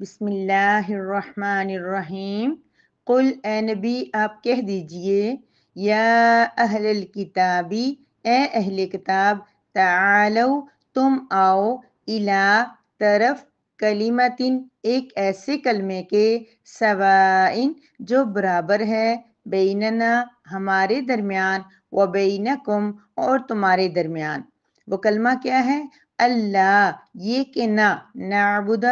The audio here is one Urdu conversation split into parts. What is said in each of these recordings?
بسم اللہ الرحمن الرحیم۔ قل اے نبی آپ کہہ دیجئے، یا اہل الکتابی اے اہل کتاب، تعالو تم آؤ، الی طرف، کلمتن ایک ایسے کلمے کے، سوائن جو برابر ہے، بیننا ہمارے درمیان، و بینکم اور تمہارے درمیان۔ وہ کلمہ کیا ہے؟ اللہ، یہ کہ نہ نعبد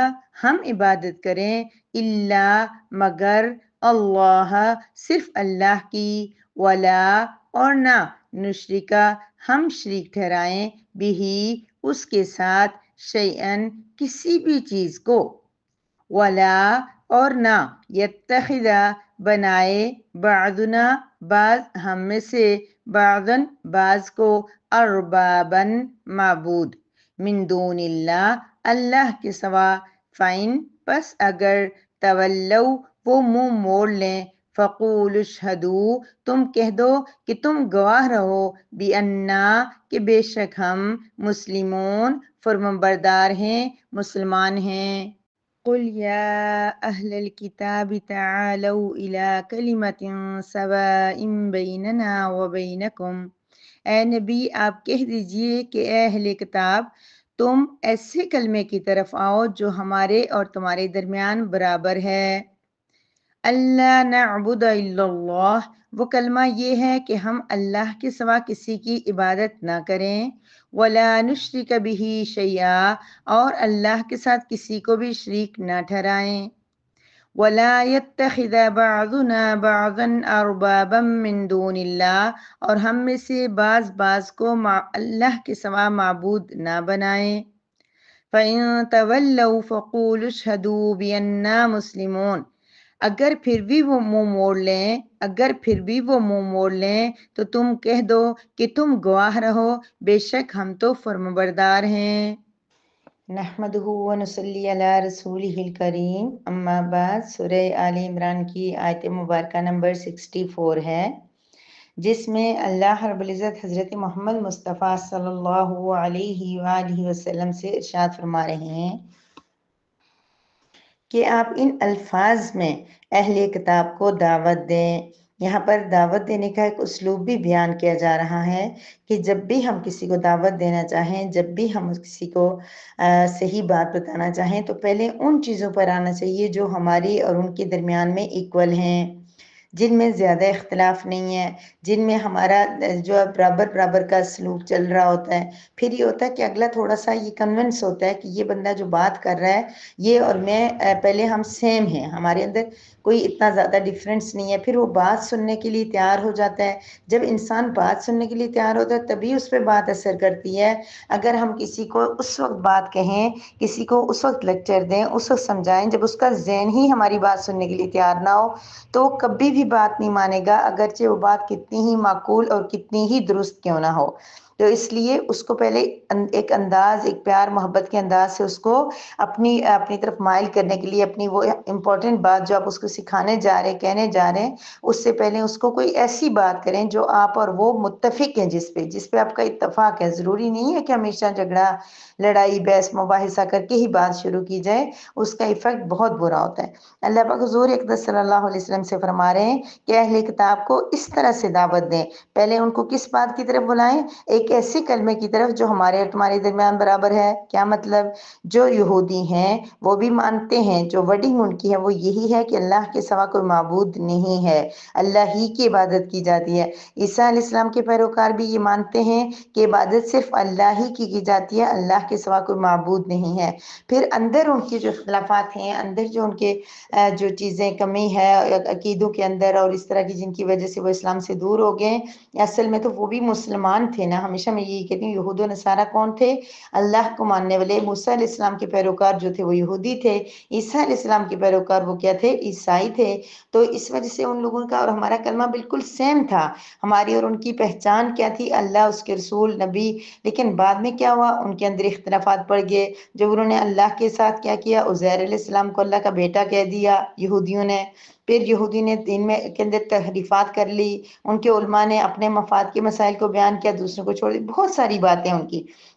ہم عبادت کریں، الا مگر، اللہ صرف اللہ کی، ولا اور نہ، نشرکا ہم شریک ٹھہرائیں، بہی اس کے ساتھ، شیئن کسی بھی چیز کو، ولا اور نہ، یتخذ بنائے، بعضنا بعض ہم میں سے، بعضن بعض کو، اربابن معبود، من دون اللہ اللہ کے سوا، فَإِن پس اگر، تولوا وہ منہ موڑ لیں، فقولوا اشہدوا تم کہہ دو کہ تم گواہ رہو، بِأَنَّا کہ بے شک ہم، مسلمون فرمانبردار ہیں، مسلمان ہیں۔ قل یا اہل الکتاب تعالوا الی کلمۃ سواء بیننا وبینکم، اے نبی آپ کہہ دیجئے کہ اے اہل کتاب تم ایسے کلمے کی طرف آؤ جو ہمارے اور تمہارے درمیان برابر ہے۔ اللہ نعبد الا اللہ، وہ کلمہ یہ ہے کہ ہم اللہ کے سوا کسی کی عبادت نہ کریں، ولا نشرک بہ شیئا اور اللہ کے ساتھ کسی کو بھی شریک نہ ٹھہرائیں، ولا يتخذ بعضنا بعضا اربابا من دون اللہ اور ہم میں سے بعض بعض کو اللہ کے سوا معبود نہ بنائیں۔ فَإِن تَوَلَّوْا فَقُولُوا اشْهَدُوا بِأَنَّا مُسْلِمُونَ اگر پھر بھی وہ منہ موڑ لیں تو تم کہہ دو کہ تم گواہ رہو، بے شک ہم تو فرمانبردار ہیں۔ نحمدہ و نصلی علی رسولہ الکریم، اما بعد، سورہ آل عمران کی آیت مبارکہ نمبر 64 ہے، جس میں اللہ رب العزت حضرت محمد مصطفیٰ صلی اللہ علیہ وآلہ وسلم سے ارشاد فرما رہے ہیں کہ آپ ان الفاظ میں اہل کتاب کو دعوت دیں۔ یہاں پر دعوت دینے کا ایک اسلوب بھی بیان کیا جا رہا ہے کہ جب بھی ہم کسی کو دعوت دینا چاہیں، جب بھی ہم کسی کو صحیح بات بتانا چاہیں تو پہلے ان چیزوں پر آنا چاہیے جو ہماری اور ان کے درمیان میں ایکول ہیں، جن میں زیادہ اختلاف نہیں ہے، جن میں ہمارا جو برابر کا سلوک چل رہا ہوتا ہے۔ پھر یہ ہوتا ہے کہ اگلا تھوڑا سا یہ کنونس ہوتا ہے کہ یہ بندہ جو بات کر رہا ہے یہ اور میں پہلے ہم سیم ہیں، ہمارے اندر کوئی اتنا زیادہ ڈیفرنس نہیں ہے، پھر وہ بات سننے کے لیے تیار ہو جاتا ہے۔ جب انسان بات سننے کے لیے تیار ہوتا ہے تبھی اس پہ بات اثر کرتی ہے۔ اگر ہم کسی کو اس وقت بات کہیں، کسی کو اس وقت لیکچر دیں، اس وقت سمجھائیں جب اس کا ذہن ہی ہماری بات سننے کے لیے تیار نہ ہو تو وہ کبھی بھی بات نہیں مانے گا، اگرچہ وہ بات کتنی ہی معقول اور کتنی ہی درست کیوں نہ ہو۔ تو اس لیے اس کو پہلے ایک انداز، ایک پیار محبت کے انداز سے اس کو اپنی طرف مائل کرنے کے لیے، اپنی وہ امپورٹنٹ بات جو آپ اس کو سکھانے جا رہے ہیں، کہنے جا رہے ہیں، اس سے پہلے اس کو کوئی ایسی بات کریں جو آپ اور وہ متفق ہیں، جس پہ آپ کا اتفاق ہے۔ ضروری نہیں ہے کہ ہمیشہ جھگڑا، لڑائی، بحث، مباحثہ کر کے ہی بات شروع کی جائے، اس کا ایفیکٹ بہت برا ہوتا ہے۔ اللہ پاک حضور اقدس صلی اللہ علیہ وسلم سے فرما رہے ہیں کہ اہل کتاب کو اس طرح سے دعوت دیں، پہلے ان کو کس بات کی طرف بلائیں؟ ایک ایسے کلمے کی طرف جو ہمارے اور تمہارے درمیان برابر ہے۔ کیا مطلب؟ جو یہودی ہیں وہ بھی مانتے ہیں، جو ورڈنگ ان کی ہے وہ یہی ہے کہ اللہ کے سوا کوئی معبود نہیں ہے، اللہ ہی کی عبادت کی جاتی ہے۔ عیسیٰ علیہ السلام کے پیروکار بھی یہ مانتے ہیں کہ عبادت صرف اللہ ہی کی جاتی ہے، اللہ کے سوا کوئی معبود نہیں ہے۔ پھر اندر ان کے جو اختلافات ہیں، اندر جو ان کے جو چیزیں کمی ہے عقیدوں کے اندر اور اس طرح کی جن کی وجہ سے وہ اسلام سے دور ہو گئے، اصل میں تو وہ بھی مسلمان تھے نا۔ ہمیشہ میں یہی کہتی ہوں، یہود و نصارہ کون تھے؟ اللہ کو ماننے والے۔ موسیٰ علیہ السلام کے پیروکار جو تھے وہ یہودی تھے، عیسیٰ علیہ السلام کے پیروکار وہ کیا تھے؟ عیسائی تھے۔ تو اس وجہ سے ان لوگوں کا اور ہمارا کلمہ بالکل سیم تھا۔ ہماری اور ان کی پہچان کیا تھی؟ اللہ، اس کے رسول، نبی۔ لیکن بعد میں کیا ہوا؟ ان کے اندر اختلافات پڑ گئے، جب انہوں نے اللہ کے ساتھ کیا کیا؟ عزیر علیہ السلام کو اللہ کا بیٹا کہہ دیا یہودیوں نے۔ پھر یہودی نے دین میں کے اندر تحریفات کر لی، ان کے علماء نے اپنے مفاد کے مسائل کو بیان کیا، دوسروں کو چھوڑ دی، بہت ساری باتیں ان کی۔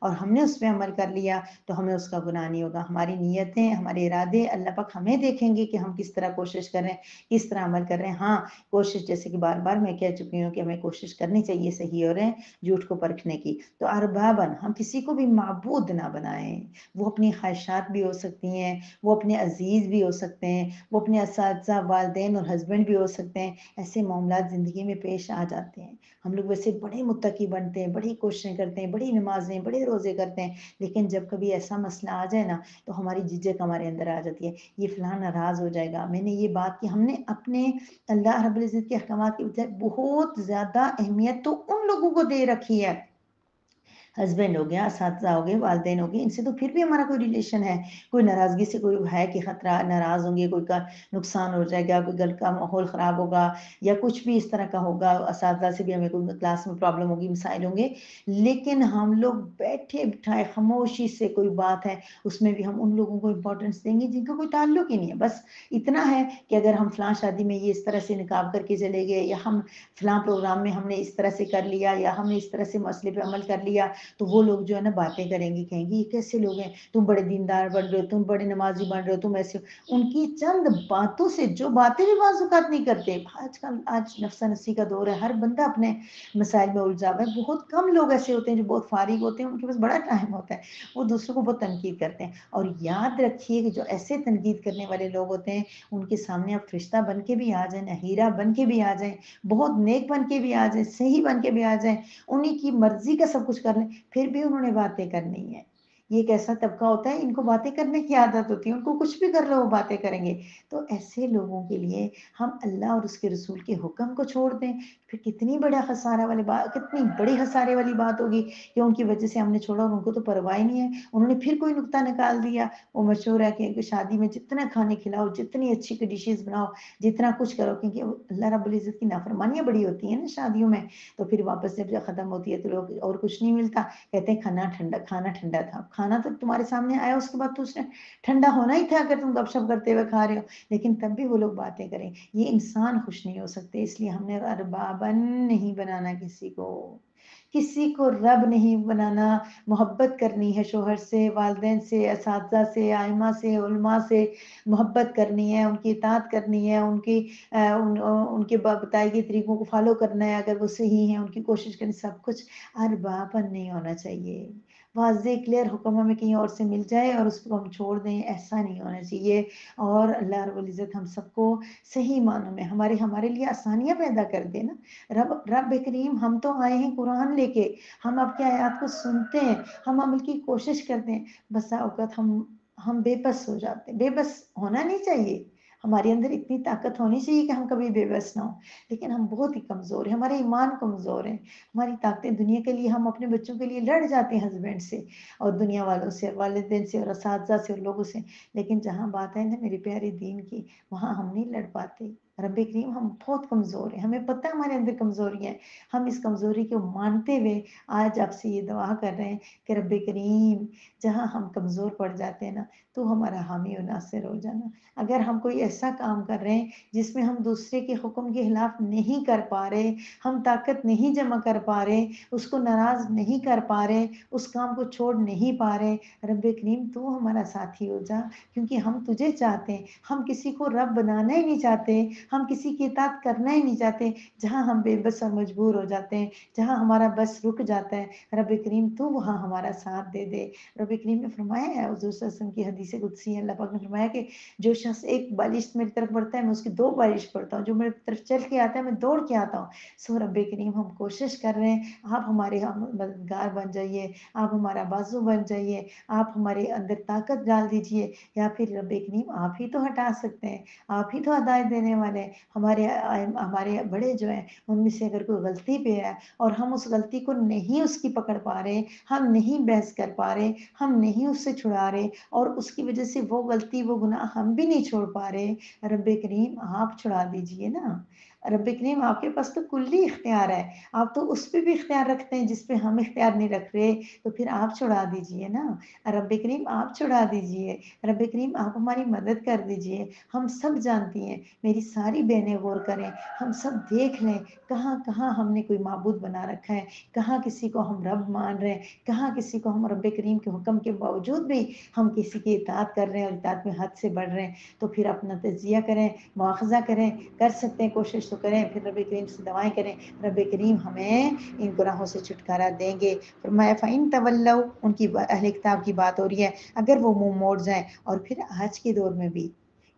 اور ہم نے اس پہ عمل کر لیا تو ہمیں اس کا گناہ نہیں ہوگا. ہماری نیتیں، ہمارے ارادے اللہ پاک ہمیں دیکھیں گے کہ ہم کس طرح کوشش کر رہے ہیں، کس طرح عمل کر رہے ہیں. ہاں کوشش، جیسے کہ بار بار میں کہہ چکی ہوں کہ ہمیں کوشش کرنی چاہیے صحیح اور جھوٹ کو پرکھنے کی. تو اربابن، ہم کسی کو بھی معبود نہ بنائیں. وہ اپنی خواہشات بھی ہو سکتی ہیں، وہ اپنے عزیز بھی ہو سکتے ہیں، وہ اپنے اساتذہ، والدین اور ہسبینڈ بھی ہو سکتے ہیں. ایسے معاملات زندگی میں پیش آ جاتے ہیں. ہم لوگ ویسے بڑے متقی بنتے ہیں، بڑی کوششیں کرتے ہیں، بڑی نمازیں، بڑے روزے کرتے ہیں، لیکن جب کبھی ایسا مسئلہ آ جائے نا تو ہماری جھجک ہمارے اندر آ جاتی ہے. یہ فلاں ناراض ہو جائے گا. میں نے یہ بات کی، ہم نے اپنے اللہ رب العزت کے احکامات کی بجائے بہت زیادہ اہمیت تو ان لوگوں کو دے رکھی ہے. ہسبینڈ ہو گیا، اساتذہ ہو گئے، والدین ہو گئے، ان سے تو پھر بھی ہمارا کوئی ریلیشن ہے. کوئی ناراضگی سے کوئی ہے کہ خطرہ، ناراض ہوں گے، کوئی کا نقصان ہو جائے گا، کوئی گھر کا ماحول خراب ہوگا یا کچھ بھی اس طرح کا ہوگا، اساتذہ سے بھی ہمیں کوئی کلاس میں پرابلم ہوگی، مسائل ہوں گے. لیکن ہم لوگ بیٹھے بٹھائے خاموشی سے کوئی بات ہے اس میں بھی ہم ان لوگوں کو امپورٹنس دیں گے جن کا کوئی تعلق ہی نہیں ہے. بس اتنا ہے کہ اگر ہم فلاں شادی میں یہ اس طرح سے نقاب کر کے چلے گئے، یا ہم فلاں پروگرام میں ہم نے اس طرح سے کر لیا، یا ہم نے اس طرح سے مسئلے پہ عمل کر لیا، تو وہ لوگ جو ہے نا باتیں کریں گے، کہیں گے یہ کیسے لوگ ہیں، تم بڑے دیندار بن رہے ہو، تم بڑے نمازی بن رہے ہو، تم ایسے ہو. ان کی چند باتوں سے، جو باتیں بھی بعض اوقات نہیں کرتے. آج نفسا نفسی کا دور ہے، ہر بندہ اپنے مسائل میں الجھا ہوا ہے. بہت کم لوگ ایسے ہوتے ہیں جو بہت فارغ ہوتے ہیں، ان کے پاس بڑا ٹائم ہوتا ہے، وہ دوسروں کو بہت تنقید کرتے ہیں. اور یاد رکھیے کہ جو ایسے تنقید کرنے والے لوگ ہوتے ہیں ان کے سامنے آپ فرشتہ بن کے بھی آ جائیں، ہیرا بن کے بھی آ جائیں، بہت نیک بن کے بھی آ جائیں، صحیح بن کے بھی آ جائیں، انہیں کی مرضی کا سب کچھ کر لیں، پھر بھی انہوں نے باتیں کرنی ہے. یہ ایک ایسا طبقہ ہوتا ہے ان کو باتیں کرنے کی عادت ہوتی ہے، ان کو کچھ بھی کر لو وہ باتیں کریں گے. تو ایسے لوگوں کے لیے ہم اللہ اور اس کے رسول کے حکم کو چھوڑ دیں، پھر کتنی بڑا خسارہ والی بات، کتنی بڑی خسارے والی بات ہوگی کہ ان کی وجہ سے ہم نے چھوڑا اور ان کو تو پرواہ نہیں ہے، انہوں نے پھر کوئی نکتہ نکال دیا. وہ مشہور ہے کہ شادی میں جتنا کھانے کھلاؤ، جتنی اچھی ڈشز بناؤ، جتنا کچھ کرو، کیونکہ اللہ رب العزت کی نافرمانیاں بڑی ہوتی ہیں نا شادیوں میں. تو پھر واپس جب ختم ہوتی ہے تو لوگ اور کچھ نہیں ملتا، کہتے ہیں کھانا ٹھنڈا تھا. کھانا تو تمہارے سامنے آیا، اس کے بعد تو اس نے ٹھنڈا ہونا ہی تھا اگر تم گپ شپ کرتے ہوئے کھا رہے ہو. لیکن تب بھی وہ لوگ باتیں کریں. یہ انسان خوش نہیں ہو سکتے، اس لیے ہم نے اربابن نہیں بنانا کسی کو رب نہیں بنانا. محبت کرنی ہے شوہر سے، والدین سے، اساتذہ سے، ائمہ سے، علماء سے محبت کرنی ہے، ان کی اطاعت کرنی ہے، ان کے بتائے گئے طریقوں کو فالو کرنا ہے، اگر وہ صحیح ہیں ان کی کوشش کرنی. سب کچھ اربابن نہیں ہونا چاہیے. واضح کلیئر حکم ہمیں کہیں اور سے مل جائے اور اس کو ہم چھوڑ دیں، ایسا نہیں ہونا چاہیے. اور اللہ رب العزت ہم سب کو صحیح معنوں میں ہمارے لیے آسانیاں پیدا کر دے نا. رب کریم، ہم تو آئے ہیں قرآن لے کے، ہم آپ کے آیات کو سنتے ہیں، ہم عمل کی کوشش کرتے ہیں. بسا اوقات ہم بے بس ہو جاتے ہیں. بے بس ہونا نہیں چاہیے، ہمارے اندر اتنی طاقت ہونی چاہیے کہ ہم کبھی بے بس نہ ہوں. لیکن ہم بہت ہی کمزور ہیں، ہمارے ایمان کمزور ہیں، ہماری طاقتیں دنیا کے لیے، ہم اپنے بچوں کے لیے لڑ جاتے ہیں ہسبینڈ سے اور دنیا والوں سے، والدین سے اور اساتذہ سے اور لوگوں سے. لیکن جہاں بات ہے نا میرے پیارے دین کی، وہاں ہم نہیں لڑ پاتے. رب کریم، ہم بہت کمزور ہیں، ہمیں پتہ ہے ہمارے اندر کمزوری ہیں. ہم اس کمزوری کو مانتے ہوئے آج آپ سے یہ دعا کر رہے ہیں کہ رب کریم، جہاں ہم کمزور پڑ جاتے ہیں نا تو ہمارا حامی و ناصر ہو جانا. اگر ہم کوئی ایسا کام کر رہے ہیں جس میں ہم دوسرے کے حکم کے خلاف نہیں کر پا رہے، ہم طاقت نہیں جمع کر پا رہے، اس کو ناراض نہیں کر پا رہے، اس کام کو چھوڑ نہیں پا رہے، رب کریم تو ہمارا ساتھی ہو جا. کیونکہ ہم تجھے چاہتے ہیں، ہم کسی کو رب بنانا ہی نہیں چاہتے، ہم کسی کی اطاعت کرنا ہی نہیں چاہتے. جہاں ہم بے بس اور مجبور ہو جاتے ہیں، جہاں ہمارا بس رک جاتا ہے، رب کریم تو وہاں ہمارا ساتھ دے دے. رب کریم نے فرمایا ہے، حضور صلی اللہ علیہ وسلم کی حدیث قدسی ہے، اللہ پاک نے فرمایا کہ جو شخص ایک بالش میری طرف بڑھتا ہے میں اس کی 2 بالش پڑھتا ہوں، جو میری طرف چل کے آتا ہے میں دوڑ کے آتا ہوں. سو رب کریم، ہم کوشش کر رہے ہیں، آپ ہمارے مددگار بن جائیے، آپ ہمارا بازو بن جائیے، آپ ہمارے اندر طاقت ڈال دیجئے. یا پھر رب کریم آپ ہی تو ہٹا سکتے ہیں، آپ ہی تو ہدایت دینے والے ہیں. ہمارے بڑے جو ہیں ان میں سے اگر کوئی غلطی پہ ہے اور ہم اس غلطی کو نہیں اس کی پکڑ پا رہے، ہم نہیں بحث کر پا رہے، ہم نہیں اس سے چھڑا رہے، اور اس کی وجہ سے وہ غلطی، وہ گناہ ہم بھی نہیں چھوڑ پا رہے، رب کریم آپ چھڑا دیجئے نا. رب کریم آپ کے پاس تو کلی اختیار ہے، آپ تو اس پہ بھی اختیار رکھتے ہیں جس پہ ہم اختیار نہیں رکھ رہے، تو پھر آپ چھڑا دیجئے نا، رب کریم آپ چھڑا دیجئے، رب کریم آپ ہماری مدد کر دیجئے۔ ہم سب جانتی ہیں، میری ساری بہنیں غور کریں، ہم سب دیکھ لیں کہاں کہاں ہم نے کوئی معبود بنا رکھا ہے، کہاں کسی کو ہم رب مان رہے ہیں، کہاں کسی کو ہم رب کریم کے حکم کے باوجود بھی ہم کسی کی اطاعت کر رہے ہیں اور اطاعت میں حد سے بڑھ رہے ہیں۔ تو پھر اپنا تجزیہ کریں، مواخذہ کریں، کر سکتے ہیں کوشش تو کریں، پھر رب کریم سے دعائیں کریں، رب کریم ہمیں ان گناہوں سے چھٹکارا دیں گے۔ فرمایا فَإِن تَوَلَّوْا، ان کی اہل کتاب کی بات ہو رہی ہے، اگر وہ منہ موڑ جائیں، اور پھر آج کے دور میں بھی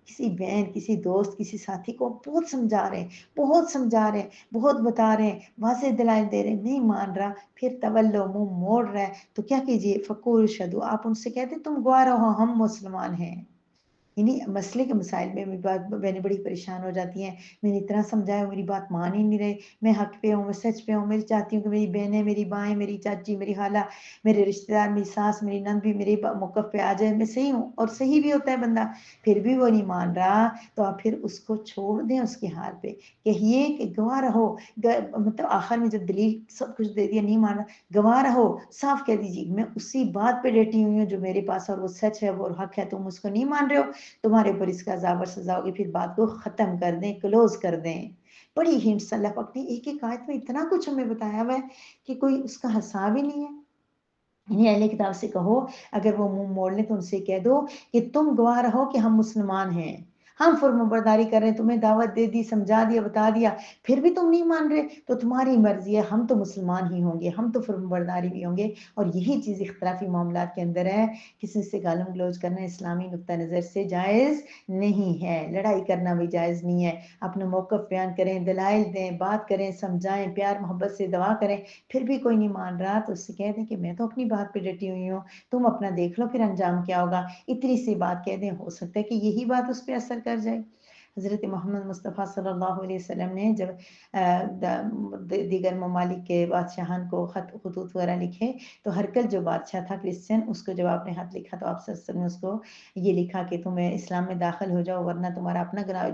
کسی بہن، کسی دوست، کسی ساتھی کو بہت سمجھا رہے ہیں، بہت سمجھا رہے ہیں، بہت بتا رہے ہیں، واضح دلائل دے رہے ہیں، نہیں مان رہا، پھر تولو منہ موڑ رہا ہے، تو کیا کیجئے، فقول شدو، آپ ان سے کہتے تم گواہ رہو ہم مسلمان ہیں۔ انہیں مسئلے کے مسائل میں میری بات بہنیں بڑی پریشان ہو جاتی ہیں، میں نے اتنا سمجھایا میری بات مان ہی نہیں رہے، میں حق پہ ہوں، میں سچ پہ ہوں، میں چاہتی ہوں کہ میری بہنیں، میری بائیں، میری چاچی، میری خالہ، میرے رشتہ دار، میری ساس، میری نند بھی میرے موقف پہ آ جائے، میں صحیح ہوں، اور صحیح بھی ہوتا ہے بندہ، پھر بھی وہ نہیں مان رہا، تو آپ پھر اس کو چھوڑ دیں اس کے حال پہ، کہیے کہ گواہ رہو، مطلب آخر میں جب دلیل سب کچھ دے دیا، نہیں مان رہا، گواہ رہو، صاف کہہ دیجیے میں اسی بات پہ ڈٹی ہوئی ہوں جو میرے پاس، اور وہ سچ ہے، وہ حق ہے، تم اس کو نہیں مان رہے ہو، تمہارے اوپر اس کا عذاب اور سزا ہوگی، پھر بات کو ختم کر دیں، کلوز کر دیں۔ بڑی ہنٹس اللہ پاک نے ایک ایک آیت میں اتنا کچھ ہمیں بتایا ہوا ہے کہ کوئی اس کا حساب ہی نہیں ہے۔ انہیں اہل کتاب سے کہو، اگر وہ منہ موڑ لیں تو ان سے کہہ دو کہ تم گواہ رہو کہ ہم مسلمان ہیں، ہم فرمانبرداری کر رہے ہیں، تمہیں دعوت دے دی، سمجھا دیا، بتا دیا، پھر بھی تم نہیں مان رہے، تو تمہاری مرضی ہے، ہم تو مسلمان ہی ہوں گے، ہم تو فرمانبرداری بھی ہوں گے۔ اور یہی چیز اختلافی معاملات کے اندر ہے، کسی سے گالم گلوچ کرنا اسلامی نقطہ نظر سے جائز نہیں ہے، لڑائی کرنا بھی جائز نہیں ہے، اپنا موقف بیان کریں، دلائل دیں، بات کریں، سمجھائیں، پیار محبت سے دعا کریں، پھر بھی کوئی نہیں مان رہا تو اس سے کہہ دیں کہ میں تو اپنی بات پہ ڈٹی ہوئی ہوں، تم اپنا دیکھ لو پھر انجام کیا ہوگا، اتنی سی بات کہہ دیں، ہو سکتا ہے کہ یہی بات اس پہ اثر کر جائے۔ حضرت محمد مصطفیٰ صلی اللہ علیہ وسلم نے جب دیگر ممالک کے بادشاہان کو خطوط وغیرہ لکھے، تو ہرکل جو بادشاہ تھا کرسچن، اس کو جب آپ نے خط لکھا تو آپ صلی اللہ علیہ وسلم نے اس کو یہ لکھا کہ تمہیں اسلام میں داخل ہو جاؤ، ورنہ تمہارا اپنا گناہ،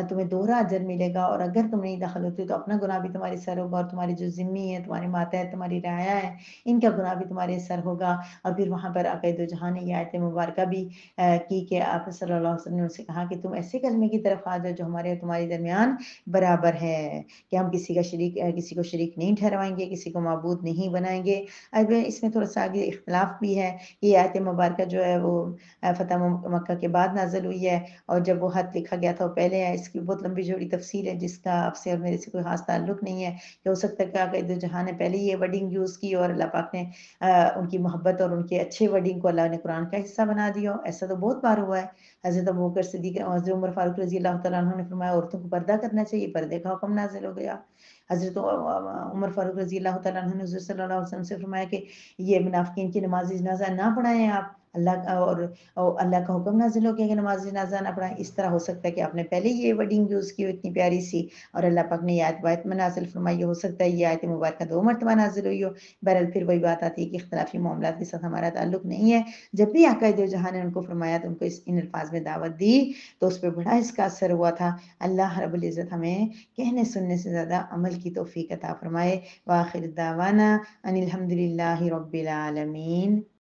تمہیں دوہرا اجر ملے گا، اور اگر تم نہیں داخل ہوتے تو اپنا گناہ بھی تمہارے سر ہوگا، اور تمہارے جو ذمی ہیں، تمہارے ماتحت تمہاری رعایا ہے، ان کا گناہ بھی تمہارے سر ہوگا۔ اور پھر وہاں پر عقائد و جہاں نے یہ آیت مبارکہ بھی کی کہ آپ صلی اللہ علیہ وسلم نے ان سے کہا کہ تم ایسے کلمے کی طرف آ جاؤ جو ہمارے اور تمہارے درمیان برابر ہے، کہ ہم کسی کو شریک نہیں ٹھہروائیں گے، کسی کو معبود نہیں بنائیں گے۔ اب اس میں تھوڑا سا آگے اختلاف بھی ہے، یہ آیت مبارکہ جو ہے وہ فتح مکہ کے بعد نازل ہوئی ہے، اور جب وہ خط لکھا گیا تھا وہ پہلے ہے، اس کی بہت لمبی چوڑی تفصیل ہے جس کا آپ سے اور میرے سے کوئی خاص تعلق نہیں ہے، کہ ہو سکتا ہے کہ عقائد و جہاں نے پہلے یہ ورڈنگ یوز کی اور اللہ پاک نے ان کی محبت اور ان کے اچھے ورڈنگ کو اللہ نے قرآن کا حصہ بنا دیا ہو، ایسا تو بہت بار ہوا ہے۔ حضرت ابوبکر صدیق، حضرت عمر فاروق رضی اللہ تعالیٰ عنہ نے فرمایا عورتوں کو پردہ کرنا چاہیے، پردے کا حکم نازل ہو گیا۔ حضرت عمر فاروق رضی اللہ تعالیٰ عنہ نے حضور صلی اللہ علیہ وسلم سے فرمایا کہ یہ منافقین کی نماز جنازہ نہ پڑھائیں آپ، اور اللہ کا حکم نازل ہو گیا کہ نماز جنازہ نہ پڑھائیں۔ اس طرح ہو سکتا ہے کہ آپ نے پہلے یہ ورڈنگ یوز کی ہو اتنی پیاری سی، اور اللہ پاک نے یہ آیت میں نازل فرمائی ہو سکتا ہے یہ آیت مبارکہ 2 مرتبہ نازل ہوئی ہو۔ بہرحال پھر وہی بات آتی ہے کہ اختلافی معاملات کے ساتھ ہمارا تعلق نہیں ہے، جب بھی عقائد و جہاں نے ان کو فرمایا تو ان کو ان الفاظ میں دعوت دی تو اس پہ بڑا اس کا اثر ہوا تھا۔ اللہ رب العزت ہمیں کہنے سننے سے زیادہ عمل کی توفیق عطا فرمائے۔ وآخر دعوانا ان الحمد للہ رب العالمین۔